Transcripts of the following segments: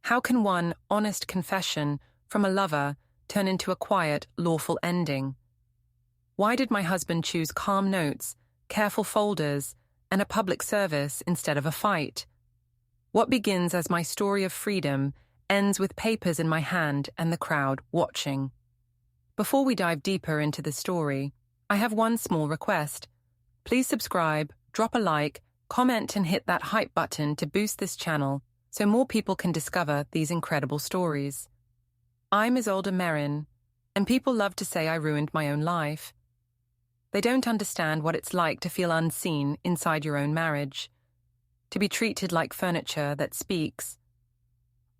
How can one honest confession from a lover turn into a quiet, lawful ending? Why did my husband choose calm notes, careful folders, and a public service instead of a fight? What begins as my story of freedom ends with papers in my hand and the crowd watching. Before we dive deeper into the story, I have one small request. Please subscribe, drop a like, comment and hit that hype button to boost this channel so more people can discover these incredible stories. I'm Isolde Merrin, and people love to say I ruined my own life. They don't understand what it's like to feel unseen inside your own marriage, to be treated like furniture that speaks.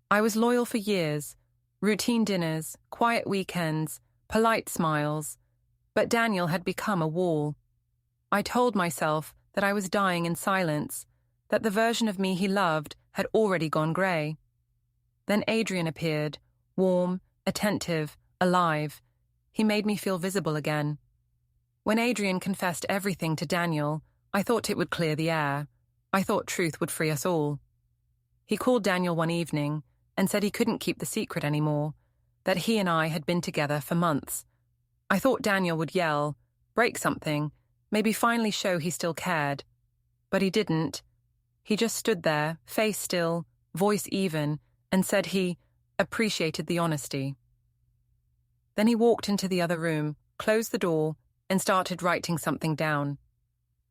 I was loyal for years, routine dinners, quiet weekends, polite smiles, but Daniel had become a wall. I told myself that I was dying in silence, that the version of me he loved had already gone grey. Then Adrian appeared, warm, attentive, alive. He made me feel visible again. When Adrian confessed everything to Daniel, I thought it would clear the air. I thought truth would free us all. He called Daniel one evening and said he couldn't keep the secret anymore, that he and I had been together for months. I thought Daniel would yell, break something, maybe finally show he still cared. But he didn't. He just stood there, face still, voice even, and said he appreciated the honesty. Then he walked into the other room, closed the door, and started writing something down.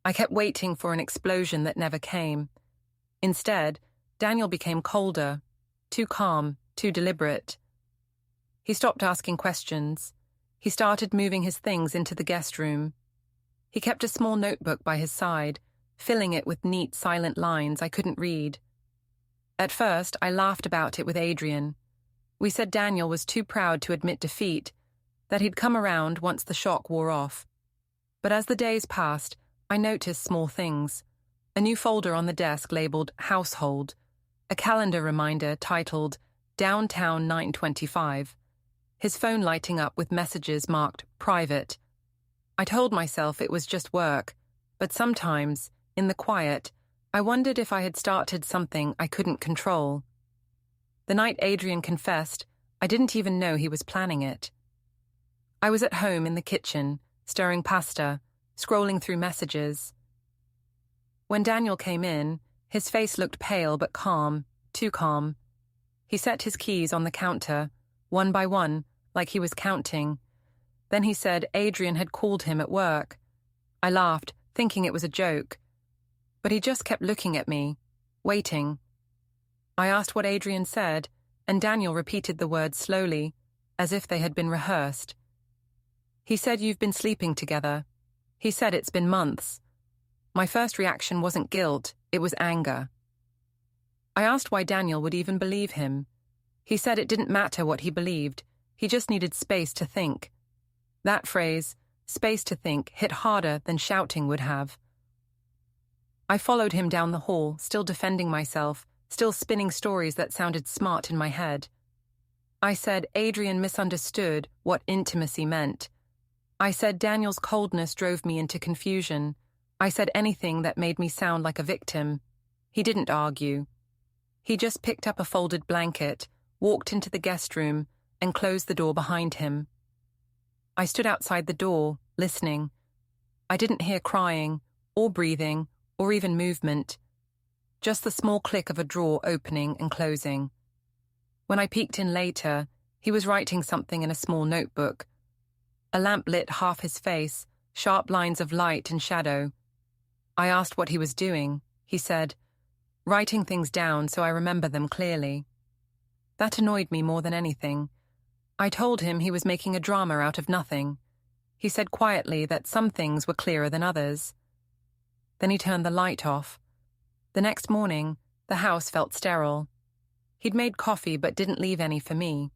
I kept waiting for an explosion that never came. Instead, Daniel became colder, too calm, too deliberate. He stopped asking questions. He started moving his things into the guest room. He kept a small notebook by his side, filling it with neat, silent lines I couldn't read. At first, I laughed about it with Adrian. We said Daniel was too proud to admit defeat, that he'd come around once the shock wore off. But as the days passed, I noticed small things. A new folder on the desk labeled Household, a calendar reminder titled Downtown 925, his phone lighting up with messages marked Private. I told myself it was just work, but sometimes, in the quiet, I wondered if I had started something I couldn't control. The night Adrian confessed, I didn't even know he was planning it. I was at home in the kitchen, stirring pasta, scrolling through messages. When Daniel came in, his face looked pale but calm, too calm. He set his keys on the counter, one by one, like he was counting. Then he said Adrian had called him at work. I laughed, thinking it was a joke. But he just kept looking at me, waiting. I asked what Adrian said, and Daniel repeated the words slowly, as if they had been rehearsed. He said you've been sleeping together. He said it's been months. My first reaction wasn't guilt, it was anger. I asked why Daniel would even believe him. He said it didn't matter what he believed, he just needed space to think. That phrase, space to think, hit harder than shouting would have. I followed him down the hall, still defending myself, still spinning stories that sounded smart in my head. I said Adrian misunderstood what intimacy meant. I said Daniel's coldness drove me into confusion. I said anything that made me sound like a victim. He didn't argue. He just picked up a folded blanket, walked into the guest room, and closed the door behind him. I stood outside the door, listening. I didn't hear crying, or breathing, or even movement. Just the small click of a drawer opening and closing. When I peeked in later, he was writing something in a small notebook. A lamp lit half his face, sharp lines of light and shadow. I asked what he was doing. He said, writing things down so I remember them clearly. That annoyed me more than anything. I told him he was making a drama out of nothing. He said quietly that some things were clearer than others. Then he turned the light off. The next morning, the house felt sterile. He'd made coffee but didn't leave any for me.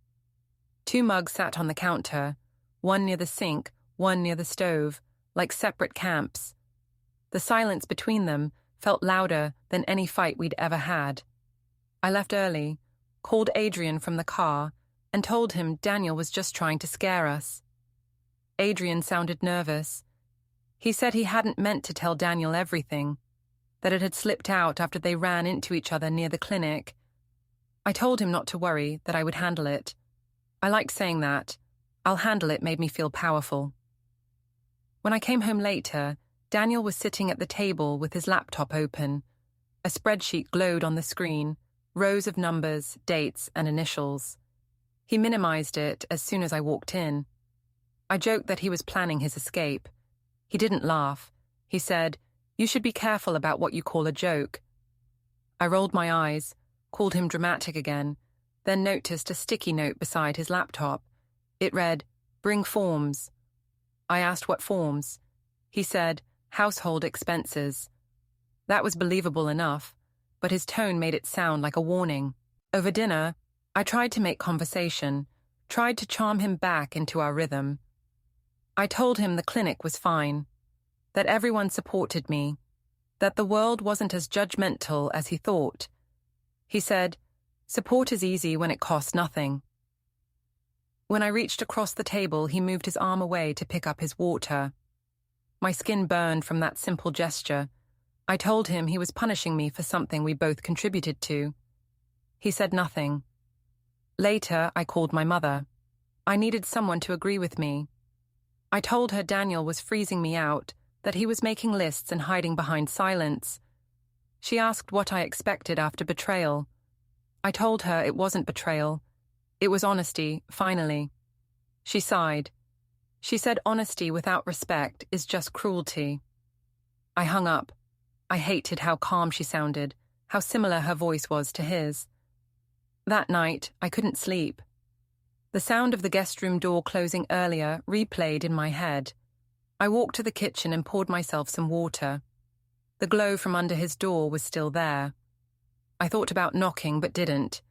2 mugs sat on the counter, one near the sink, one near the stove, like separate camps. The silence between them felt louder than any fight we'd ever had. I left early, called Adrian from the car, and told him Daniel was just trying to scare us. Adrian sounded nervous. He said he hadn't meant to tell Daniel everything, that it had slipped out after they ran into each other near the clinic. I told him not to worry, that I would handle it. I liked saying that. I'll handle it made me feel powerful. When I came home later, Daniel was sitting at the table with his laptop open. A spreadsheet glowed on the screen, rows of numbers, dates, and initials. He minimized it as soon as I walked in. I joked that he was planning his escape. He didn't laugh. He said, "You should be careful about what you call a joke." I rolled my eyes, called him dramatic again, then noticed a sticky note beside his laptop. It read, "Bring forms." I asked what forms. He said, "Household expenses." That was believable enough, but his tone made it sound like a warning. Over dinner, I tried to make conversation, tried to charm him back into our rhythm. I told him the clinic was fine, that everyone supported me, that the world wasn't as judgmental as he thought. He said, "Support is easy when it costs nothing." When I reached across the table, he moved his arm away to pick up his water. My skin burned from that simple gesture. I told him he was punishing me for something we both contributed to. He said nothing. Later, I called my mother. I needed someone to agree with me. I told her Daniel was freezing me out, that he was making lists and hiding behind silence. She asked what I expected after betrayal. I told her it wasn't betrayal. It was honesty, finally. She sighed. She said honesty without respect is just cruelty. I hung up. I hated how calm she sounded, how similar her voice was to his. That night, I couldn't sleep. The sound of the guest room door closing earlier replayed in my head. I walked to the kitchen and poured myself some water. The glow from under his door was still there. I thought about knocking but didn't.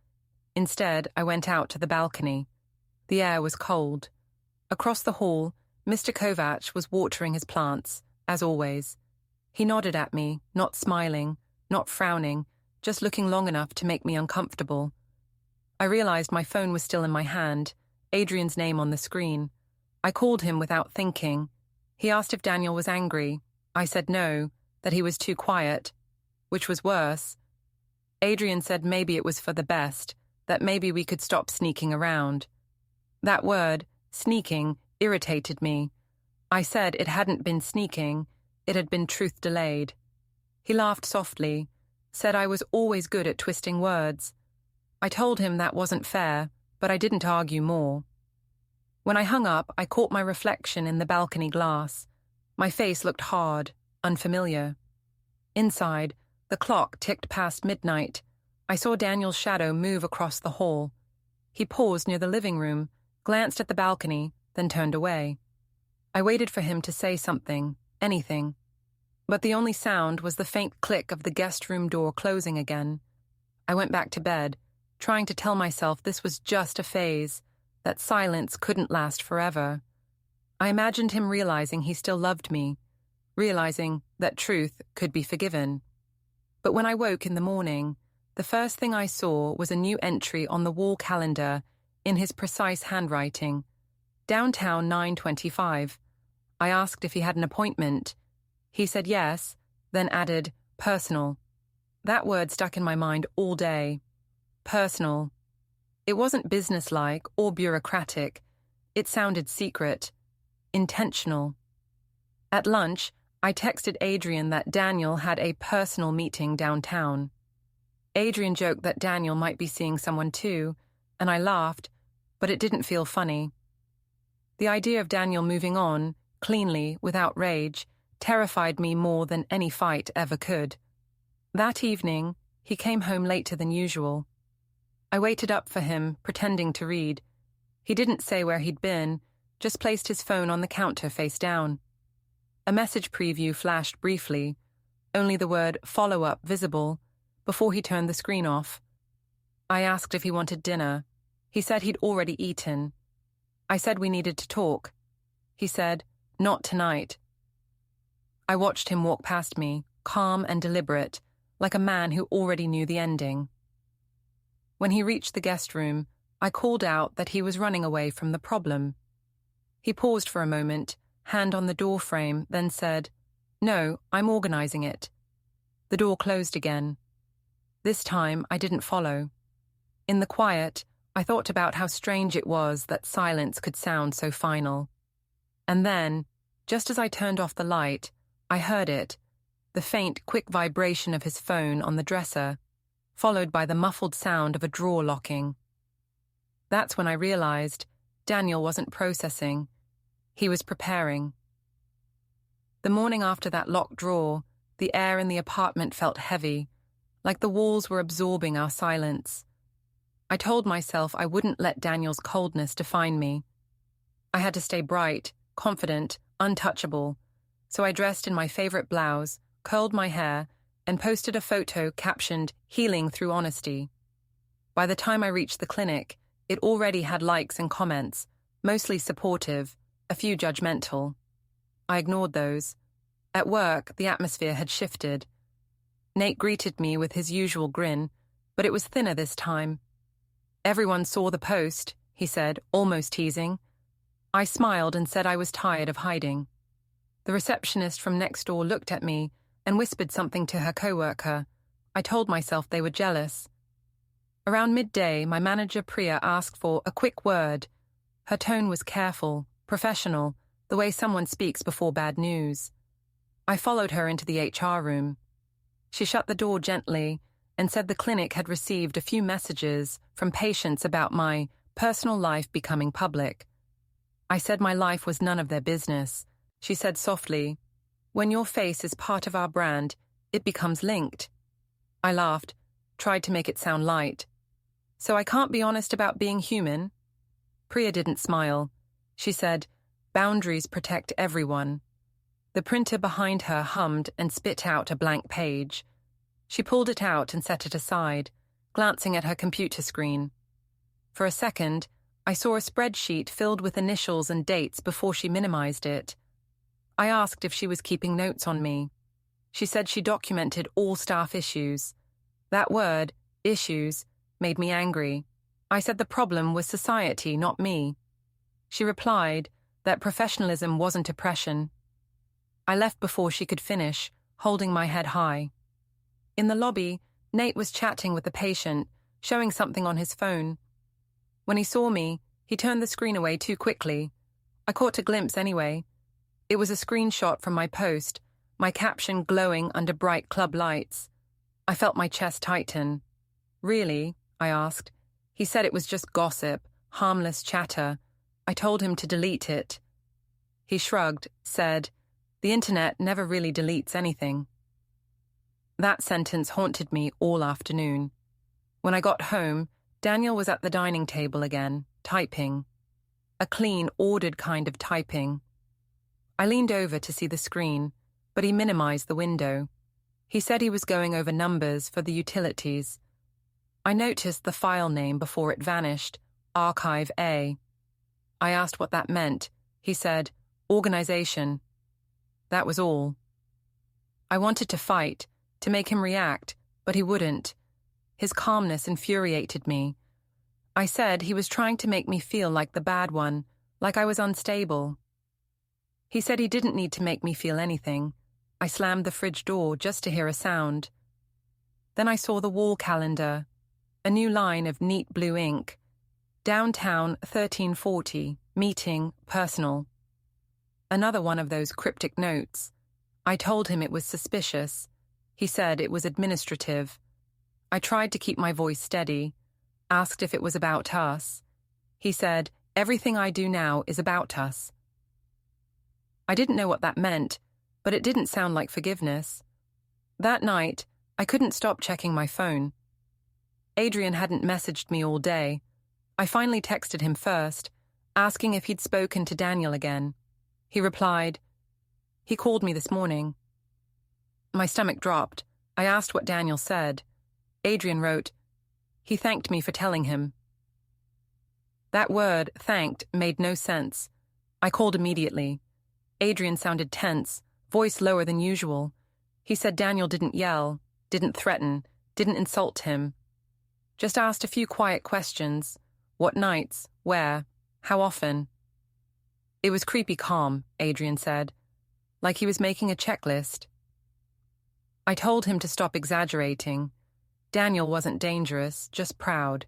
Instead, I went out to the balcony. The air was cold. Across the hall, Mr. Kovac was watering his plants, as always. He nodded at me, not smiling, not frowning, just looking long enough to make me uncomfortable. I realized my phone was still in my hand, Adrian's name on the screen. I called him without thinking. He asked if Daniel was angry. I said no, that he was too quiet, which was worse. Adrian said maybe it was for the best, that maybe we could stop sneaking around. That word, sneaking, irritated me. I said it hadn't been sneaking, it had been truth delayed. He laughed softly, said I was always good at twisting words. I told him that wasn't fair, but I didn't argue more. When I hung up, I caught my reflection in the balcony glass. My face looked hard, unfamiliar. Inside, the clock ticked past midnight. I saw Daniel's shadow move across the hall. He paused near the living room, glanced at the balcony, then turned away. I waited for him to say something, anything. But the only sound was the faint click of the guest room door closing again. I went back to bed, trying to tell myself this was just a phase, that silence couldn't last forever. I imagined him realizing he still loved me, realizing that truth could be forgiven. But when I woke in the morning, the first thing I saw was a new entry on the wall calendar in his precise handwriting. Downtown 9:25. I asked if he had an appointment. He said yes, then added, personal. That word stuck in my mind all day. Personal. It wasn't businesslike or bureaucratic. It sounded secret, intentional. At lunch, I texted Adrian that Daniel had a personal meeting downtown. Adrian joked that Daniel might be seeing someone too, and I laughed, but it didn't feel funny. The idea of Daniel moving on, cleanly, without rage, terrified me more than any fight ever could. That evening, he came home later than usual. I waited up for him, pretending to read. He didn't say where he'd been, just placed his phone on the counter face down. A message preview flashed briefly, only the word follow-up visible, before he turned the screen off. I asked if he wanted dinner. He said he'd already eaten. I said we needed to talk. He said, not tonight. I watched him walk past me, calm and deliberate, like a man who already knew the ending. When he reached the guest room, I called out that he was running away from the problem. He paused for a moment, hand on the door frame, then said, "No, I'm organizing it." The door closed again. This time, I didn't follow. In the quiet, I thought about how strange it was that silence could sound so final. And then, just as I turned off the light, I heard it, the faint, quick vibration of his phone on the dresser, followed by the muffled sound of a drawer locking. That's when I realized Daniel wasn't processing. He was preparing. The morning after that locked drawer, the air in the apartment felt heavy, like the walls were absorbing our silence. I told myself I wouldn't let Daniel's coldness define me. I had to stay bright, confident, untouchable, so I dressed in my favorite blouse, curled my hair, and posted a photo captioned "Healing Through Honesty." By the time I reached the clinic, it already had likes and comments, mostly supportive, a few judgmental. I ignored those. At work, the atmosphere had shifted. Nate greeted me with his usual grin, but it was thinner this time. "Everyone saw the post," he said, almost teasing. I smiled and said I was tired of hiding. The receptionist from next door looked at me and whispered something to her coworker. I told myself they were jealous. Around midday, my manager Priya asked for a quick word. Her tone was careful, professional, the way someone speaks before bad news. I followed her into the HR room. She shut the door gently and said the clinic had received a few messages from patients about my personal life becoming public. I said my life was none of their business. She said softly, "When your face is part of our brand, it becomes linked." I laughed, tried to make it sound light. "So I can't be honest about being human?" Priya didn't smile. She said, "Boundaries protect everyone." The printer behind her hummed and spit out a blank page. She pulled it out and set it aside, glancing at her computer screen. For a second, I saw a spreadsheet filled with initials and dates before she minimized it. I asked if she was keeping notes on me. She said she documented all staff issues. That word, issues, made me angry. I said the problem was society, not me. She replied that professionalism wasn't oppression. I left before she could finish, holding my head high. In the lobby, Nate was chatting with a patient, showing something on his phone. When he saw me, he turned the screen away too quickly. I caught a glimpse anyway. It was a screenshot from my post, my caption glowing under bright club lights. I felt my chest tighten. "Really?" I asked. He said it was just gossip, harmless chatter. I told him to delete it. He shrugged, said, "The internet never really deletes anything." That sentence haunted me all afternoon. When I got home, Daniel was at the dining table again, typing. A clean, ordered kind of typing. I leaned over to see the screen, but he minimized the window. He said he was going over numbers for the utilities. I noticed the file name before it vanished, Archive A. I asked what that meant. He said, "Organization." That was all. I wanted to fight, to make him react, but he wouldn't. His calmness infuriated me. I said he was trying to make me feel like the bad one, like I was unstable. He said he didn't need to make me feel anything. I slammed the fridge door just to hear a sound. Then I saw the wall calendar, a new line of neat blue ink. Downtown 1340, meeting, personal. Another one of those cryptic notes. I told him it was suspicious. He said it was administrative. I tried to keep my voice steady, asked if it was about us. He said, "Everything I do now is about us." I didn't know what that meant, but it didn't sound like forgiveness. That night, I couldn't stop checking my phone. Adrian hadn't messaged me all day. I finally texted him first, asking if he'd spoken to Daniel again. He replied, "He called me this morning." My stomach dropped. I asked what Daniel said. Adrian wrote, "He thanked me for telling him." That word, thanked, made no sense. I called immediately. Adrian sounded tense, voice lower than usual. He said Daniel didn't yell, didn't threaten, didn't insult him. Just asked a few quiet questions. What nights? Where? How often? It was creepy calm, Adrian said, like he was making a checklist. I told him to stop exaggerating. Daniel wasn't dangerous, just proud.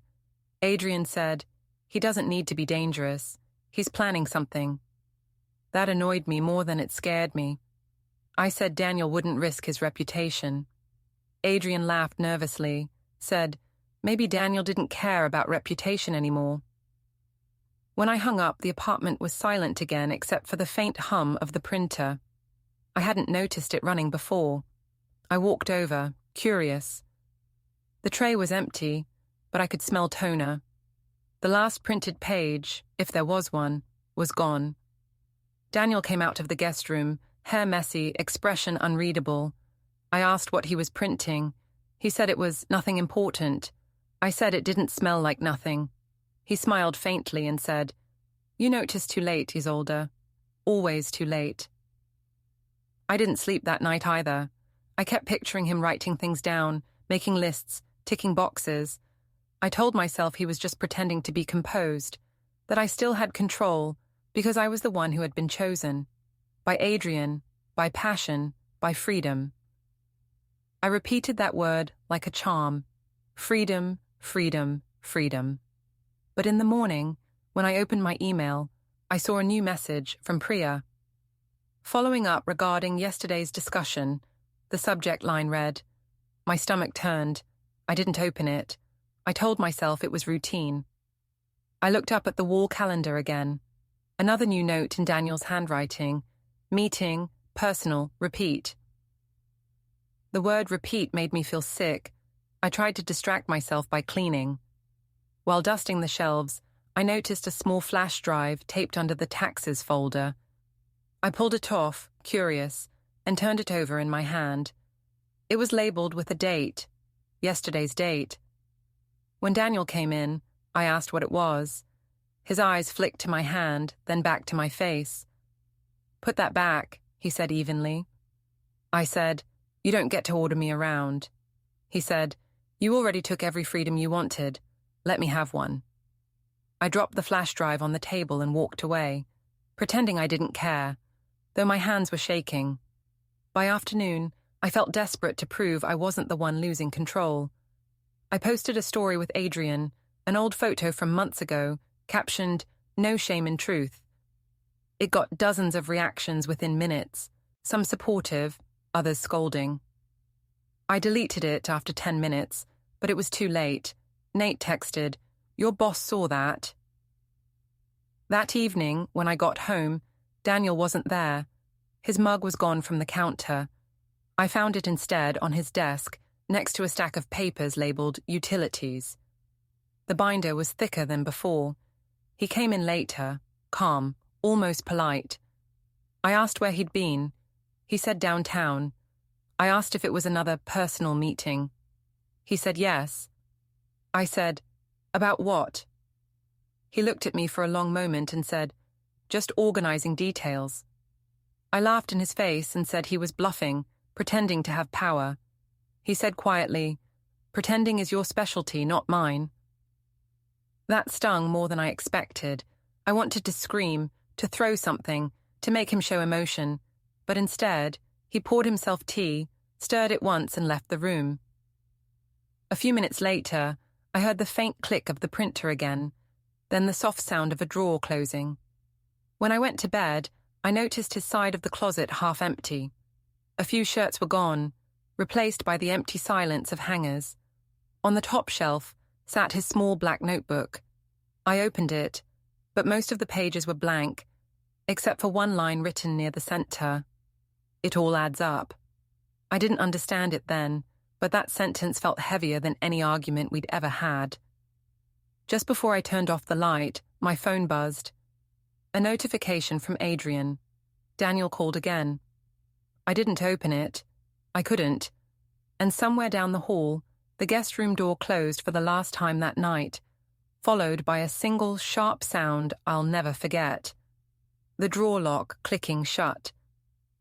Adrian said, "He doesn't need to be dangerous. He's planning something." That annoyed me more than it scared me. I said Daniel wouldn't risk his reputation. Adrian laughed nervously, said, maybe Daniel didn't care about reputation anymore. When I hung up, the apartment was silent again except for the faint hum of the printer. I hadn't noticed it running before. I walked over, curious. The tray was empty, but I could smell toner. The last printed page, if there was one, was gone. Daniel came out of the guest room, hair messy, expression unreadable. I asked what he was printing. He said it was nothing important. I said it didn't smell like nothing. He smiled faintly and said, "You notice too late, Isolde. Always too late." I didn't sleep that night either. I kept picturing him writing things down, making lists, ticking boxes. I told myself he was just pretending to be composed, that I still had control because I was the one who had been chosen. By Adrian, by passion, by freedom. I repeated that word like a charm. Freedom, freedom, freedom. But in the morning, when I opened my email, I saw a new message from Priya. Following up regarding yesterday's discussion, the subject line read, my stomach turned. I didn't open it. I told myself it was routine. I looked up at the wall calendar again. Another new note in Daniel's handwriting. Meeting, personal, repeat. The word repeat made me feel sick. I tried to distract myself by cleaning. While dusting the shelves, I noticed a small flash drive taped under the taxes folder. I pulled it off, curious, and turned it over in my hand. It was labeled with a date, yesterday's date. When Daniel came in, I asked what it was. His eyes flicked to my hand, then back to my face. "Put that back," he said evenly. I said, "You don't get to order me around." He said, "You already took every freedom you wanted. Let me have one." I dropped the flash drive on the table and walked away, pretending I didn't care, though my hands were shaking. By afternoon, I felt desperate to prove I wasn't the one losing control. I posted a story with Adrian, an old photo from months ago, captioned, "No shame in truth." It got dozens of reactions within minutes, some supportive, others scolding. I deleted it after 10 minutes, but it was too late. Nate texted, "Your boss saw that." That evening, when I got home, Daniel wasn't there. His mug was gone from the counter. I found it instead on his desk, next to a stack of papers labeled utilities. The binder was thicker than before. He came in later, calm, almost polite. I asked where he'd been. He said downtown. I asked if it was another personal meeting. He said yes. I said, "About what?" He looked at me for a long moment and said, "Just organizing details." I laughed in his face and said he was bluffing, pretending to have power. He said quietly, "Pretending is your specialty, not mine." That stung more than I expected. I wanted to scream, to throw something, to make him show emotion, but instead, he poured himself tea, stirred it once and left the room. A few minutes later, I heard the faint click of the printer again, then the soft sound of a drawer closing. When I went to bed, I noticed his side of the closet half empty. A few shirts were gone, replaced by the empty silence of hangers. On the top shelf sat his small black notebook. I opened it, but most of the pages were blank, except for one line written near the center. "It all adds up." I didn't understand it then, but that sentence felt heavier than any argument we'd ever had. Just before I turned off the light, my phone buzzed. A notification from Adrian. Daniel called again. I didn't open it. I couldn't. And somewhere down the hall, the guest room door closed for the last time that night, followed by a single sharp sound I'll never forget. The drawer lock clicking shut.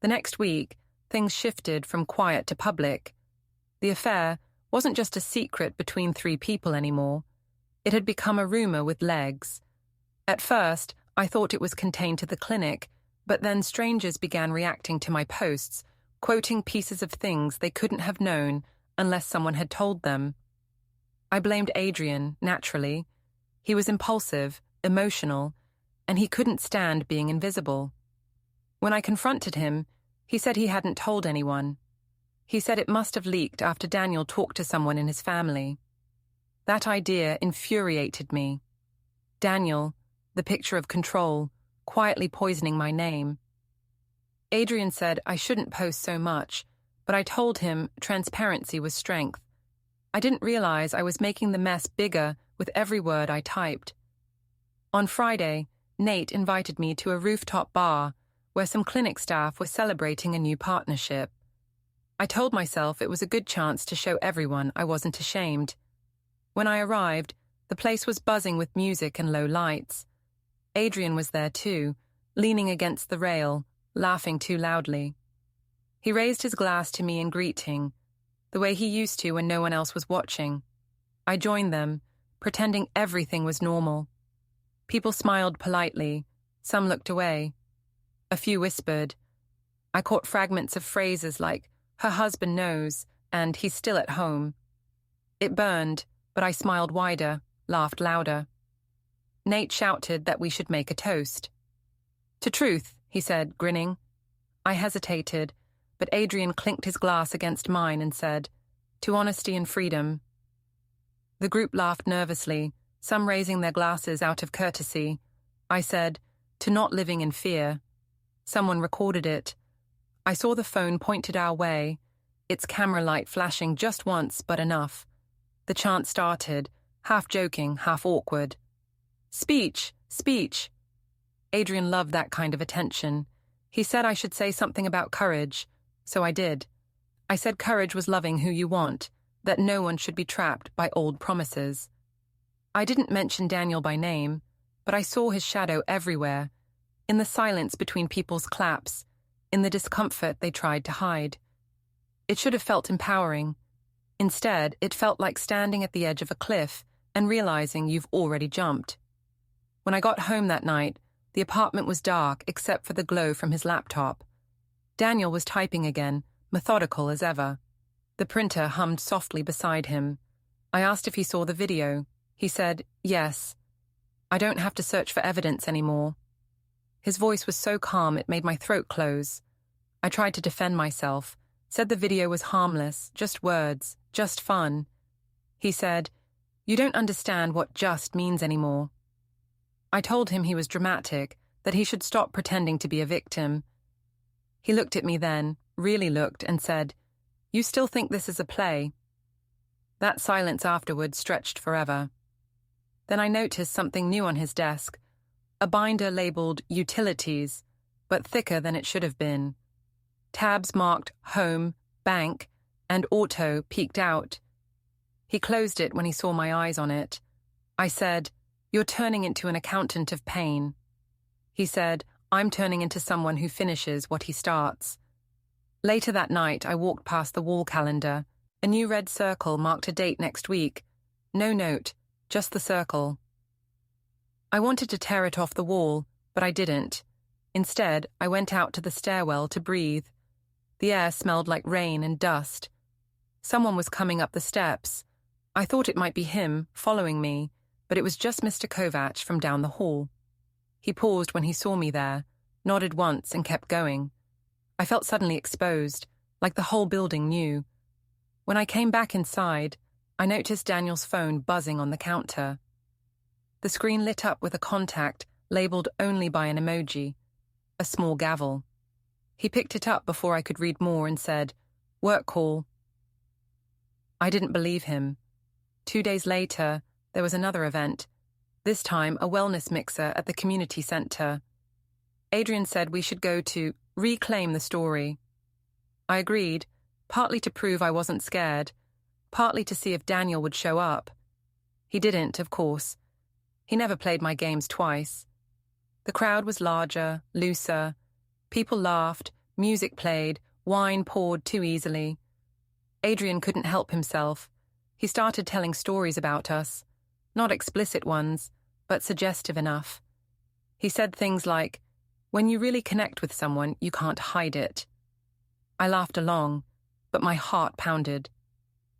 The next week, things shifted from quiet to public. The affair wasn't just a secret between 3 people anymore. It had become a rumor with legs. At first, I thought it was contained to the clinic, but then strangers began reacting to my posts, quoting pieces of things they couldn't have known unless someone had told them. I blamed Adrian, naturally. He was impulsive, emotional, and he couldn't stand being invisible. When I confronted him, he said he hadn't told anyone. He said it must have leaked after Daniel talked to someone in his family. That idea infuriated me. Daniel, the picture of control, quietly poisoning my name. Adrian said I shouldn't post so much, but I told him transparency was strength. I didn't realize I was making the mess bigger with every word I typed. On Friday, Nate invited me to a rooftop bar where some clinic staff were celebrating a new partnership. I told myself it was a good chance to show everyone I wasn't ashamed. When I arrived, the place was buzzing with music and low lights. Adrian was there too, leaning against the rail, laughing too loudly. He raised his glass to me in greeting, the way he used to when no one else was watching. I joined them, pretending everything was normal. People smiled politely, some looked away. A few whispered. I caught fragments of phrases like, "Her husband knows," and "he's still at home." It burned, but I smiled wider, laughed louder. Nate shouted that we should make a toast. "To truth," he said, grinning. I hesitated, but Adrian clinked his glass against mine and said, "To honesty and freedom." The group laughed nervously, some raising their glasses out of courtesy. I said, "To not living in fear." Someone recorded it. I saw the phone pointed our way, its camera light flashing just once, but enough. The chant started, half joking, half awkward. "Speech, speech." Adrian loved that kind of attention. He said I should say something about courage, so I did. I said courage was loving who you want, that no one should be trapped by old promises. I didn't mention Daniel by name, but I saw his shadow everywhere, in the silence between people's claps, in the discomfort they tried to hide. It should have felt empowering. Instead, it felt like standing at the edge of a cliff and realizing you've already jumped. When I got home that night, the apartment was dark except for the glow from his laptop. Daniel was typing again, methodical as ever. The printer hummed softly beside him. I asked if he saw the video. He said, "Yes. I don't have to search for evidence anymore." His voice was so calm it made my throat close. I tried to defend myself, said the video was harmless, just words, just fun. He said, "You don't understand what just means anymore." I told him he was dramatic, that he should stop pretending to be a victim. He looked at me then, really looked, and said, "You still think this is a play?" That silence afterward stretched forever. Then I noticed something new on his desk, a binder labeled Utilities, but thicker than it should have been. Tabs marked Home, Bank, and Auto peeked out. He closed it when he saw my eyes on it. I said, "You're turning into an accountant of pain." He said, "I'm turning into someone who finishes what he starts." Later that night, I walked past the wall calendar. A new red circle marked a date next week. No note, just the circle. I wanted to tear it off the wall, but I didn't. Instead, I went out to the stairwell to breathe. The air smelled like rain and dust. Someone was coming up the steps. I thought it might be him, following me, but it was just Mr. Kovac from down the hall. He paused when he saw me there, nodded once and kept going. I felt suddenly exposed, like the whole building knew. When I came back inside, I noticed Daniel's phone buzzing on the counter. The screen lit up with a contact labeled only by an emoji, a small gavel. He picked it up before I could read more and said, "Work call." I didn't believe him. 2 days later, there was another event, this time a wellness mixer at the community center. Adrian said we should go to reclaim the story. I agreed, partly to prove I wasn't scared, partly to see if Daniel would show up. He didn't, of course. He never played my games twice. The crowd was larger, looser. People laughed, music played, wine poured too easily. Adrian couldn't help himself. He started telling stories about us, not explicit ones, but suggestive enough. He said things like, "When you really connect with someone, you can't hide it." I laughed along, but my heart pounded.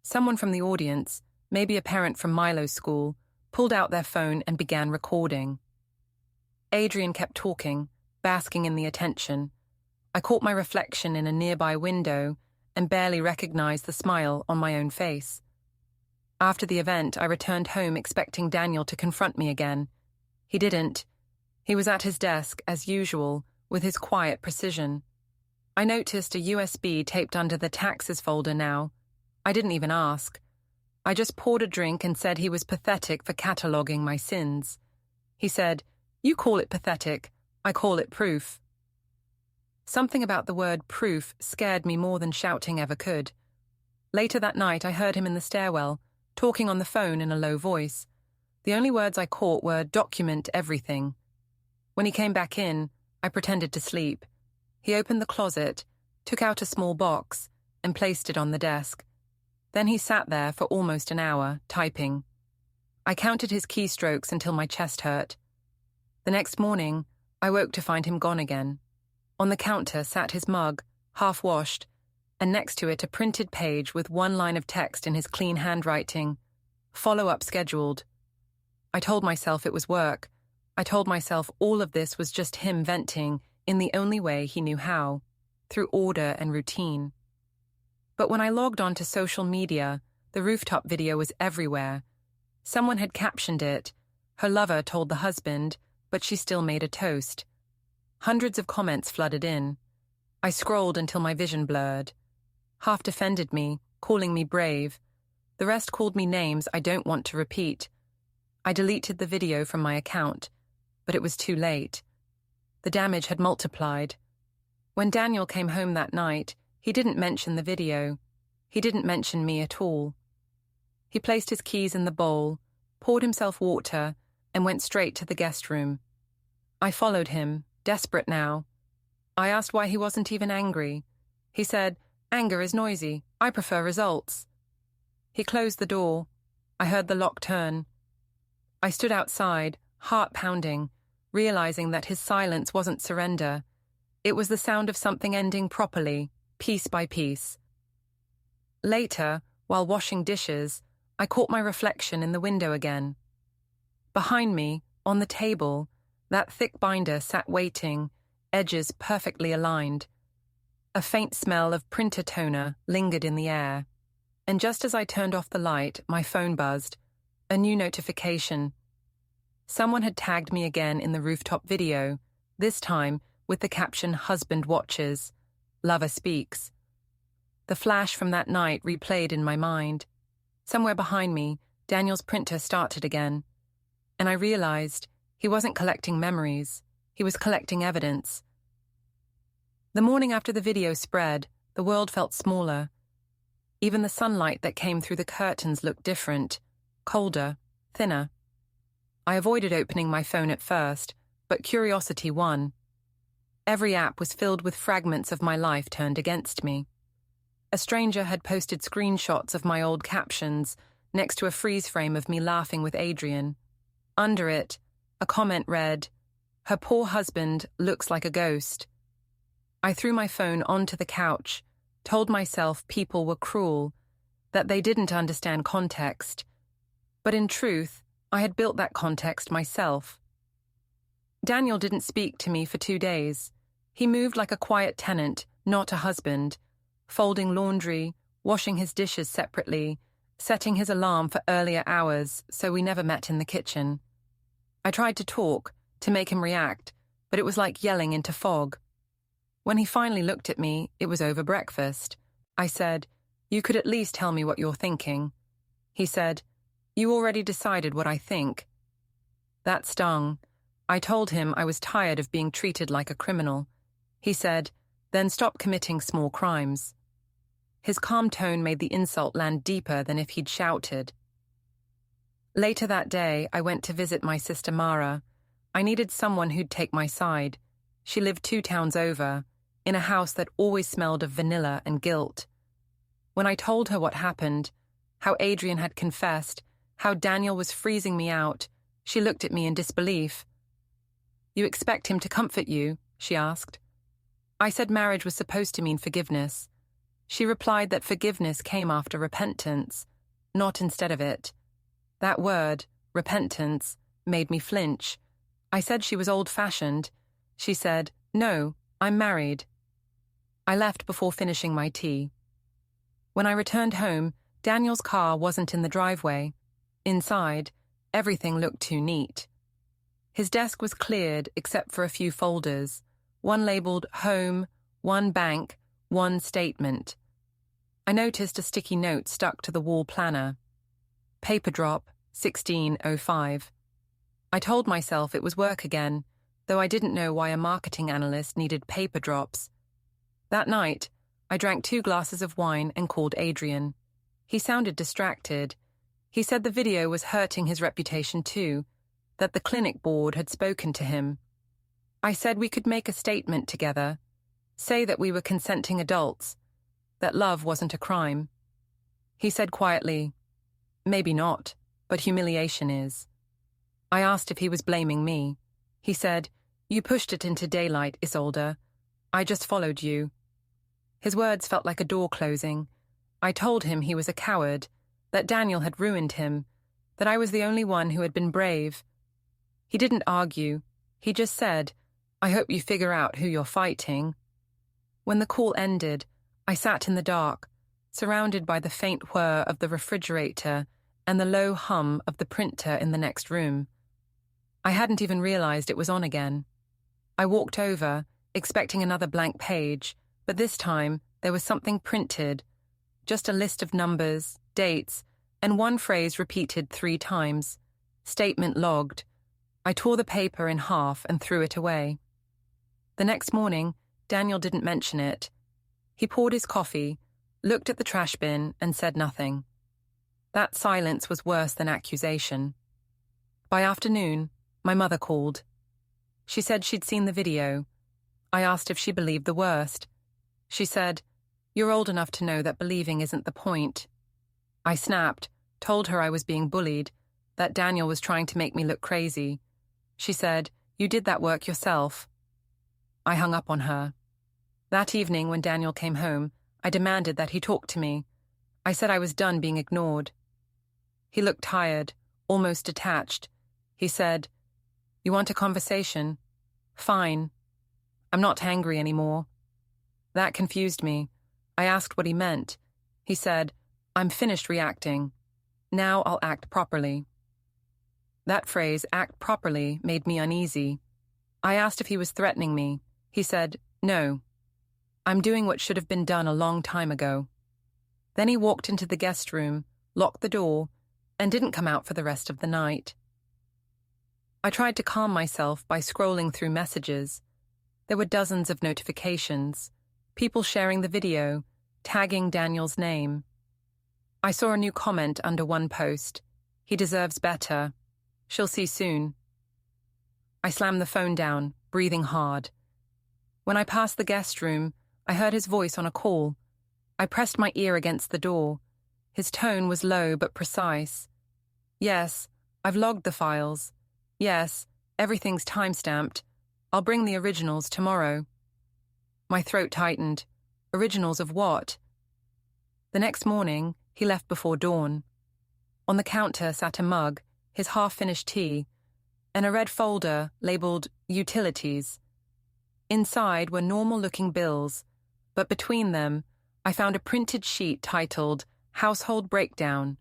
Someone from the audience, maybe a parent from Milo's school, pulled out their phone and began recording. Adrian kept talking, basking in the attention. I caught my reflection in a nearby window and barely recognized the smile on my own face. After the event, I returned home expecting Daniel to confront me again. He didn't. He was at his desk, as usual, with his quiet precision. I noticed a USB taped under the taxes folder now. I didn't even ask. I just poured a drink and said he was pathetic for cataloguing my sins. He said, "You call it pathetic, I call it proof." Something about the word proof scared me more than shouting ever could. Later that night, I heard him in the stairwell, talking on the phone in a low voice. The only words I caught were "document everything." When he came back in, I pretended to sleep. He opened the closet, took out a small box, and placed it on the desk. Then he sat there for almost an hour, typing. I counted his keystrokes until my chest hurt. The next morning, I woke to find him gone again. On the counter sat his mug, half-washed, and next to it a printed page with one line of text in his clean handwriting. Follow-up scheduled. I told myself it was work. I told myself all of this was just him venting in the only way he knew how, through order and routine. But when I logged on to social media, the rooftop video was everywhere. Someone had captioned it. Her lover told the husband, but she still made a toast. Hundreds of comments flooded in. I scrolled until my vision blurred. Half defended me, calling me brave. The rest called me names I don't want to repeat. I deleted the video from my account, but it was too late. The damage had multiplied. When Daniel came home that night, he didn't mention the video. He didn't mention me at all. He placed his keys in the bowl, poured himself water, and went straight to the guest room. I followed him, desperate now. I asked why he wasn't even angry. He said, "Anger is noisy. I prefer results." He closed the door. I heard the lock turn. I stood outside, heart pounding, realizing that his silence wasn't surrender. It was the sound of something ending properly, piece by piece. Later, while washing dishes, I caught my reflection in the window again. Behind me, on the table, that thick binder sat waiting, edges perfectly aligned. A faint smell of printer toner lingered in the air. And just as I turned off the light, my phone buzzed. A new notification. Someone had tagged me again in the rooftop video, this time with the caption "Husband watches, Lover speaks." The flash from that night replayed in my mind. Somewhere behind me, Daniel's printer started again. And I realized he wasn't collecting memories, he was collecting evidence. The morning after the video spread, the world felt smaller. Even the sunlight that came through the curtains looked different, colder, thinner. I avoided opening my phone at first, but curiosity won. Every app was filled with fragments of my life turned against me. A stranger had posted screenshots of my old captions next to a freeze frame of me laughing with Adrian. Under it, a comment read, "Her poor husband looks like a ghost." I threw my phone onto the couch, told myself people were cruel, that they didn't understand context. But in truth, I had built that context myself. Daniel didn't speak to me for 2 days. He moved like a quiet tenant, not a husband, folding laundry, washing his dishes separately, setting his alarm for earlier hours so we never met in the kitchen. I tried to talk, to make him react, but it was like yelling into fog. When he finally looked at me, it was over breakfast. I said, "You could at least tell me what you're thinking." He said, "You already decided what I think." That stung. I told him I was tired of being treated like a criminal. He said, "Then stop committing small crimes." His calm tone made the insult land deeper than if he'd shouted. Later that day, I went to visit my sister Mara. I needed someone who'd take my side. She lived 2 towns over, in a house that always smelled of vanilla and guilt. When I told her what happened, how Adrian had confessed, how Daniel was freezing me out, she looked at me in disbelief. "You expect him to comfort you?" she asked. I said marriage was supposed to mean forgiveness. She replied that forgiveness came after repentance, not instead of it. That word, repentance, made me flinch. I said she was old-fashioned. She said, "No, I'm married." I left before finishing my tea. When I returned home, Daniel's car wasn't in the driveway. Inside, everything looked too neat. His desk was cleared except for a few folders, one labeled Home, one Bank, one Statement. I noticed a sticky note stuck to the wall planner. Paper drop, 16:05. I told myself it was work again, though I didn't know why a marketing analyst needed paper drops. That night, I drank 2 glasses of wine and called Adrian. He sounded distracted. He said the video was hurting his reputation too, that the clinic board had spoken to him. I said we could make a statement together, say that we were consenting adults, that love wasn't a crime. He said quietly, "Maybe not, but humiliation is." I asked if he was blaming me. He said, "You pushed it into daylight, Isolde. I just followed you." His words felt like a door closing. I told him he was a coward, that Daniel had ruined him, that I was the only one who had been brave. He didn't argue. He just said, "I hope you figure out who you're fighting." When the call ended, I sat in the dark, surrounded by the faint whir of the refrigerator and the low hum of the printer in the next room. I hadn't even realized it was on again. I walked over, expecting another blank page, but this time there was something printed, just a list of numbers, dates, and one phrase repeated 3 times. Statement logged. I tore the paper in half and threw it away. The next morning, Daniel didn't mention it. He poured his coffee, looked at the trash bin, and said nothing. That silence was worse than accusation. By afternoon, my mother called. She said she'd seen the video. I asked if she believed the worst. She said, "You're old enough to know that believing isn't the point." I snapped, told her I was being bullied, that Daniel was trying to make me look crazy. She said, "You did that work yourself." I hung up on her. That evening, when Daniel came home, I demanded that he talk to me. I said I was done being ignored. He looked tired, almost detached. He said, "You want a conversation? Fine. I'm not angry anymore." That confused me. I asked what he meant. He said, "I'm finished reacting. Now I'll act properly." That phrase, "act properly," made me uneasy. I asked if he was threatening me. He said, "No. I'm doing what should have been done a long time ago." Then he walked into the guest room, locked the door, and didn't come out for the rest of the night. I tried to calm myself by scrolling through messages. There were dozens of notifications, people sharing the video, tagging Daniel's name. I saw a new comment under one post. "He deserves better. She'll see soon." I slammed the phone down, breathing hard. When I passed the guest room, I heard his voice on a call. I pressed my ear against the door. His tone was low but precise. "Yes, I've logged the files. Yes, everything's time-stamped. I'll bring the originals tomorrow." My throat tightened. Originals of what? The next morning, he left before dawn. On the counter sat a mug, his half-finished tea, and a red folder labeled Utilities. Inside were normal-looking bills, but between them, I found a printed sheet titled Household Breakdown.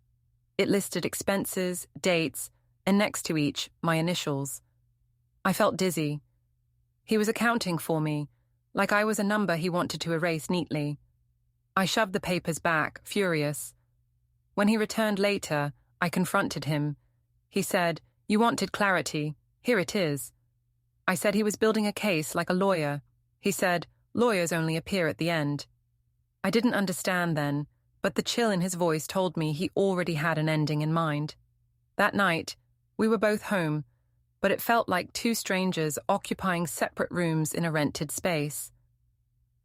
It listed expenses, dates, and next to each, my initials. I felt dizzy. He was accounting for me, like I was a number he wanted to erase neatly. I shoved the papers back, furious. When he returned later, I confronted him. He said, "You wanted clarity. Here it is." I said he was building a case like a lawyer. He said, "Lawyers only appear at the end." I didn't understand then, but the chill in his voice told me he already had an ending in mind. That night, we were both home, but it felt like 2 strangers occupying separate rooms in a rented space.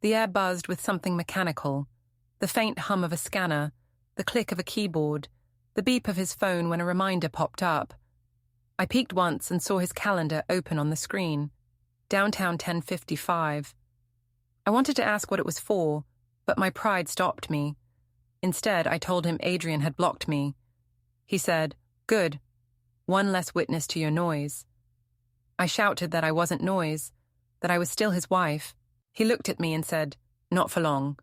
The air buzzed with something mechanical, the faint hum of a scanner, the click of a keyboard, the beep of his phone when a reminder popped up. I peeked once and saw his calendar open on the screen. Downtown 10:55. I wanted to ask what it was for, but my pride stopped me. Instead, I told him Adrian had blocked me. He said, "Good. One less witness to your noise. I shouted that I wasn't noise, that I was still his wife. He looked at me and said, "Not for long."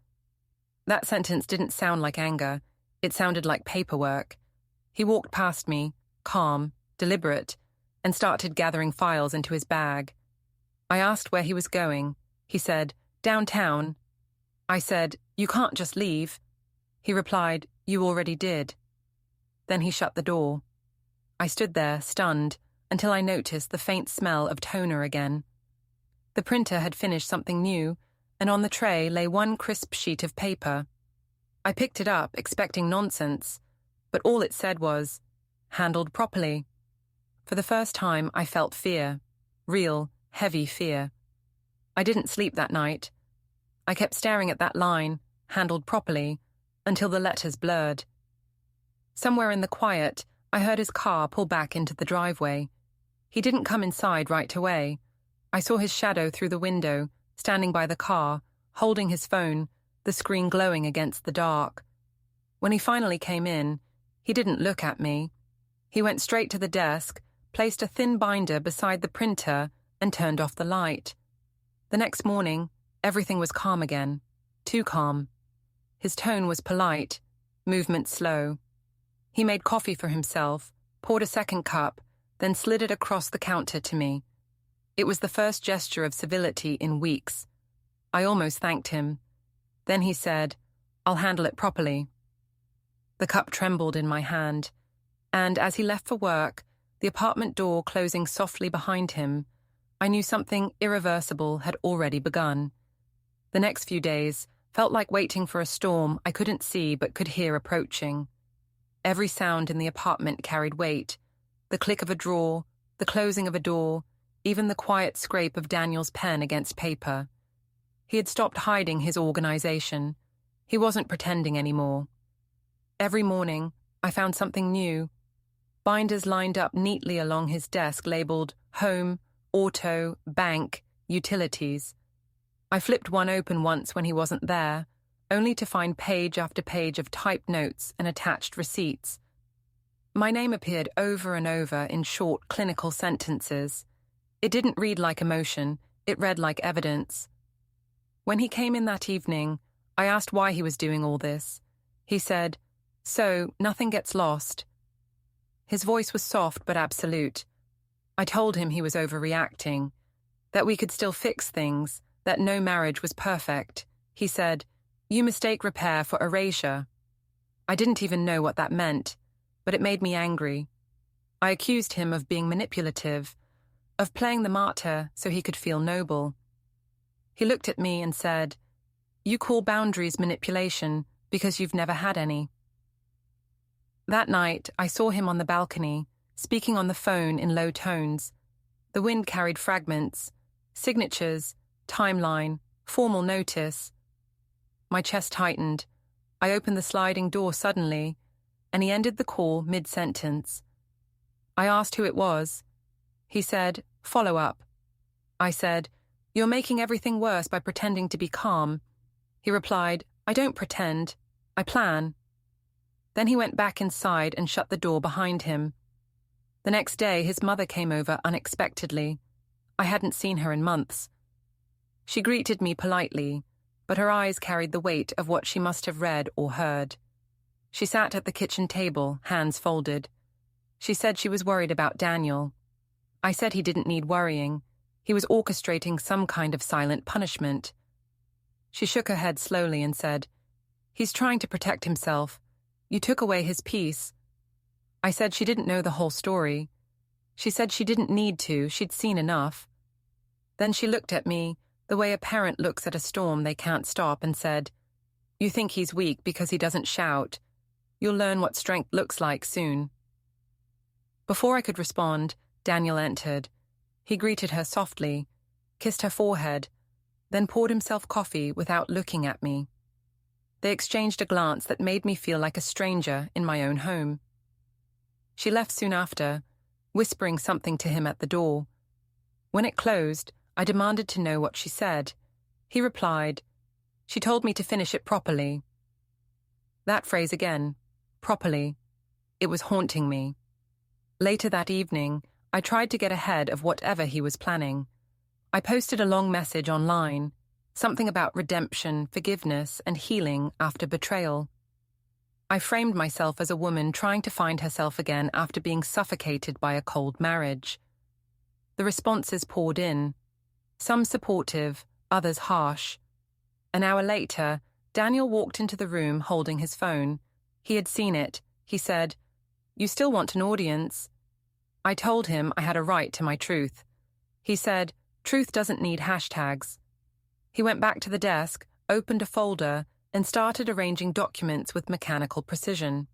That sentence didn't sound like anger. It sounded like paperwork. He walked past me, calm, deliberate, and started gathering files into his bag. I asked where he was going. He said, "Downtown." I said, "You can't just leave." He replied, "You already did." Then he shut the door. I stood there, stunned, until I noticed the faint smell of toner again. The printer had finished something new, and on the tray lay one crisp sheet of paper. I picked it up, expecting nonsense, but all it said was, "Handled properly." For the first time, I felt fear. Real, heavy fear. I didn't sleep that night. I kept staring at that line, "Handled properly," until the letters blurred. Somewhere in the quiet, I heard his car pull back into the driveway. He didn't come inside right away. I saw his shadow through the window, standing by the car, holding his phone, the screen glowing against the dark. When he finally came in, he didn't look at me. He went straight to the desk, placed a thin binder beside the printer, and turned off the light. The next morning, everything was calm again. Too calm. His tone was polite, movement slow. He made coffee for himself, poured a second cup, then slid it across the counter to me. It was the first gesture of civility in weeks. I almost thanked him. Then he said, "I'll handle it properly." The cup trembled in my hand, and as he left for work, the apartment door closing softly behind him, I knew something irreversible had already begun. The next few days felt like waiting for a storm I couldn't see but could hear approaching. Every sound in the apartment carried weight. The click of a drawer, the closing of a door, even the quiet scrape of Daniel's pen against paper. He had stopped hiding his organization. He wasn't pretending anymore. Every morning, I found something new. Binders lined up neatly along his desk labeled home, auto, bank, utilities. I flipped one open once when he wasn't there, only to find page after page of typed notes and attached receipts. My name appeared over and over in short, clinical sentences. It didn't read like emotion, it read like evidence. When he came in that evening, I asked why he was doing all this. He said, "So, nothing gets lost." His voice was soft but absolute. I told him he was overreacting, that we could still fix things, that no marriage was perfect. He said, "You mistake repair for erasure." I didn't even know what that meant, but it made me angry. I accused him of being manipulative, of playing the martyr so he could feel noble. He looked at me and said, "You call boundaries manipulation because you've never had any." That night, I saw him on the balcony, speaking on the phone in low tones. The wind carried fragments, signatures, timeline, formal notice. My chest tightened. I opened the sliding door suddenly, and he ended the call mid-sentence. I asked who it was. He said, "Follow up." I said, "You're making everything worse by pretending to be calm." He replied, "I don't pretend. I plan." Then he went back inside and shut the door behind him. The next day, his mother came over unexpectedly. I hadn't seen her in months. She greeted me politely, but her eyes carried the weight of what she must have read or heard. She sat at the kitchen table, hands folded. She said she was worried about Daniel. I said he didn't need worrying. He was orchestrating some kind of silent punishment. She shook her head slowly and said, "He's trying to protect himself. You took away his peace." I said she didn't know the whole story. She said she didn't need to, she'd seen enough. Then she looked at me, the way a parent looks at a storm they can't stop, and said, "You think he's weak because he doesn't shout. You'll learn what strength looks like soon." Before I could respond, Daniel entered. He greeted her softly, kissed her forehead, then poured himself coffee without looking at me. They exchanged a glance that made me feel like a stranger in my own home. She left soon after, whispering something to him at the door. When it closed, I demanded to know what she said. He replied, "She told me to finish it properly." That phrase again, properly. It was haunting me. Later that evening, I tried to get ahead of whatever he was planning. I posted a long message online, something about redemption, forgiveness, and healing after betrayal. I framed myself as a woman trying to find herself again after being suffocated by a cold marriage. The responses poured in, some supportive, others harsh. An hour later, Daniel walked into the room holding his phone. He had seen it. He said, "You still want an audience?" I told him I had a right to my truth. He said, "Truth doesn't need hashtags." He went back to the desk, opened a folder, and started arranging documents with mechanical precision.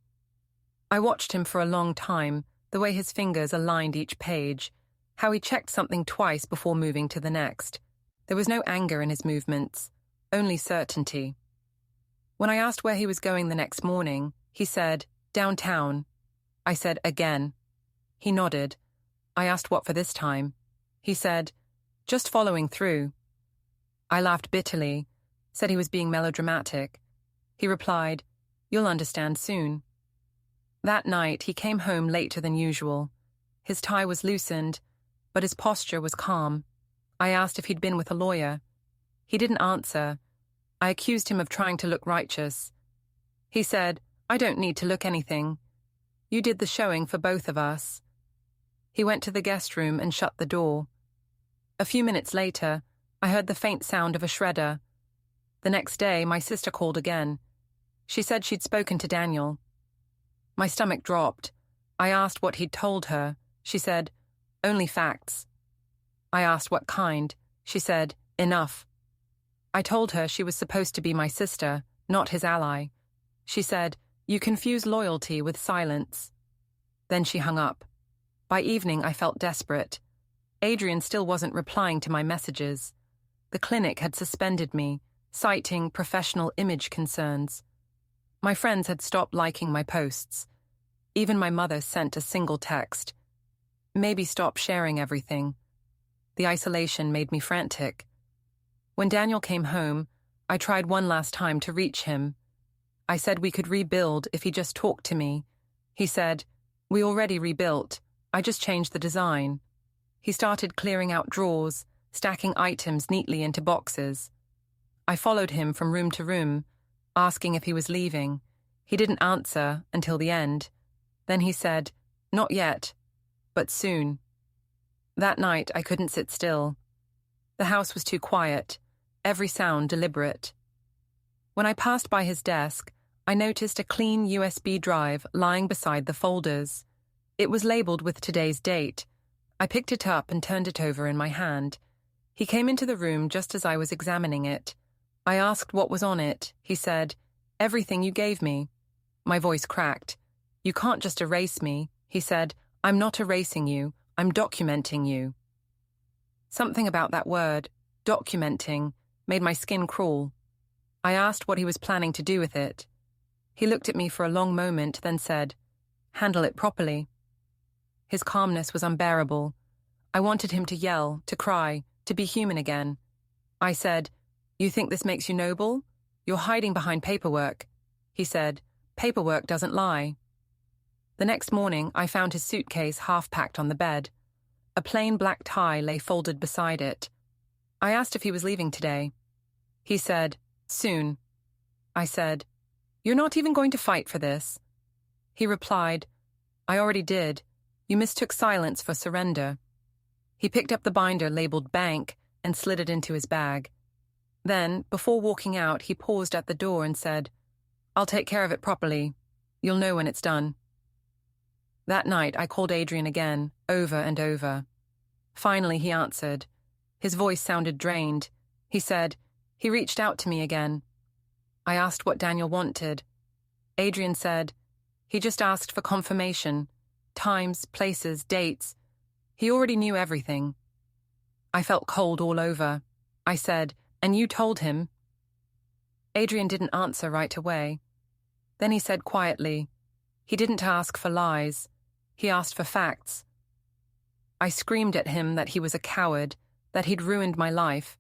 I watched him for a long time, the way his fingers aligned each page, how he checked something twice before moving to the next. There was no anger in his movements, only certainty. When I asked where he was going the next morning, he said, "Downtown." I said, "Again." He nodded. I asked what for this time. He said, "Just following through." I laughed bitterly, said he was being melodramatic. He replied, "You'll understand soon." That night, he came home later than usual. His tie was loosened, but his posture was calm. I asked if he'd been with a lawyer. He didn't answer. I accused him of trying to look righteous. He said, "I don't need to look anything. You did the showing for both of us." He went to the guest room and shut the door. A few minutes later, I heard the faint sound of a shredder. The next day, my sister called again. She said she'd spoken to Daniel. My stomach dropped. I asked what he'd told her. She said, "Only facts." I asked what kind. She said, "Enough." I told her she was supposed to be my sister, not his ally. She said, "You confuse loyalty with silence." Then she hung up. By evening, I felt desperate. Adrian still wasn't replying to my messages. The clinic had suspended me, citing professional image concerns. My friends had stopped liking my posts. Even my mother sent a single text. Maybe stop sharing everything. The isolation made me frantic. When Daniel came home, I tried one last time to reach him. I said we could rebuild if he just talked to me. He said, "We already rebuilt. I just changed the design." He started clearing out drawers, stacking items neatly into boxes. I followed him from room to room, asking if he was leaving. He didn't answer until the end. Then he said, "Not yet, but soon." That night, I couldn't sit still. The house was too quiet, every sound deliberate. When I passed by his desk, I noticed a clean USB drive lying beside the folders. It was labeled with today's date. I picked it up and turned it over in my hand. He came into the room just as I was examining it. I asked what was on it. He said, "Everything you gave me." My voice cracked. "You can't just erase me." He said, "I'm not erasing you. I'm documenting you." Something about that word, documenting, made my skin crawl. I asked what he was planning to do with it. He looked at me for a long moment, then said, "Handle it properly." His calmness was unbearable. I wanted him to yell, to cry, to be human again. I said, "You think this makes you noble? You're hiding behind paperwork." He said, "Paperwork doesn't lie." The next morning, I found his suitcase half-packed on the bed. A plain black tie lay folded beside it. I asked if he was leaving today. He said, "Soon." I said, "You're not even going to fight for this." He replied, "I already did. You mistook silence for surrender." He picked up the binder labeled bank and slid it into his bag. Then, before walking out, he paused at the door and said, "I'll take care of it properly. You'll know when it's done." That night, I called Adrian again, over and over. Finally, he answered. His voice sounded drained. He said, "He reached out to me again." I asked what Daniel wanted. Adrian said, "He just asked for confirmation. Times, places, dates. He already knew everything." I felt cold all over. I said, "And you told him?" Adrian didn't answer right away. Then he said quietly, "He didn't ask for lies. He asked for facts." I screamed at him that he was a coward, that he'd ruined my life.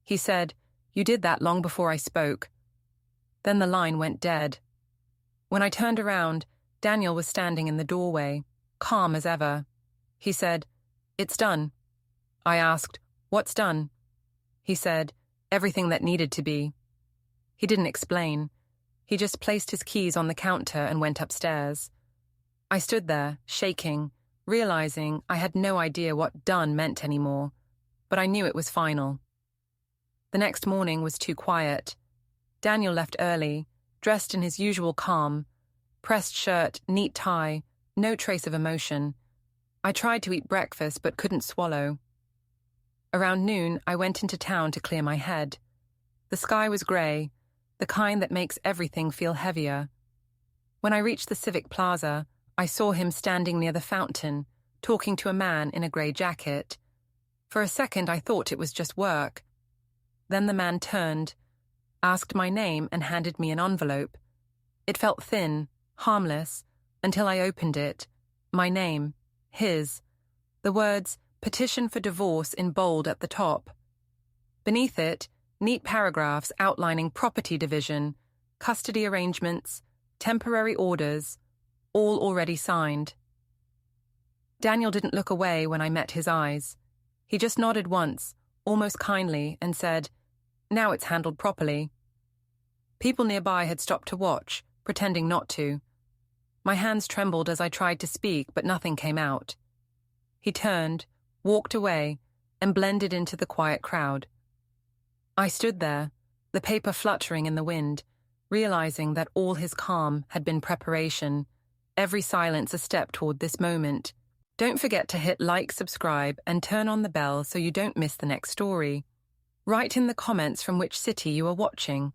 He said, "You did that long before I spoke." Then the line went dead. When I turned around, Daniel was standing in the doorway. calm as ever. He said, "It's done." I asked, "What's done?" He said, "Everything that needed to be." He didn't explain. He just placed his keys on the counter and went upstairs. I stood there, shaking, realizing I had no idea what done meant anymore, but I knew it was final. The next morning was too quiet. Daniel left early, dressed in his usual calm, pressed shirt, neat tie, no trace of emotion. I tried to eat breakfast but couldn't swallow. Around noon, I went into town to clear my head. The sky was grey, the kind that makes everything feel heavier. When I reached the Civic Plaza, I saw him standing near the fountain, talking to a man in a grey jacket. For a second, I thought it was just work. Then the man turned, asked my name and handed me an envelope. It felt thin, harmless, until I opened it. My name, his. The words, "Petition for divorce" in bold at the top. Beneath it, neat paragraphs outlining property division, custody arrangements, temporary orders, all already signed. Daniel didn't look away when I met his eyes. He just nodded once, almost kindly, and said, "Now it's handled properly." People nearby had stopped to watch, pretending not to. My hands trembled as I tried to speak, but nothing came out. He turned, walked away, and blended into the quiet crowd. I stood there, the paper fluttering in the wind, realizing that all his calm had been preparation, every silence a step toward this moment. Don't forget to hit like, subscribe, and turn on the bell so you don't miss the next story. Write in the comments from which city you are watching.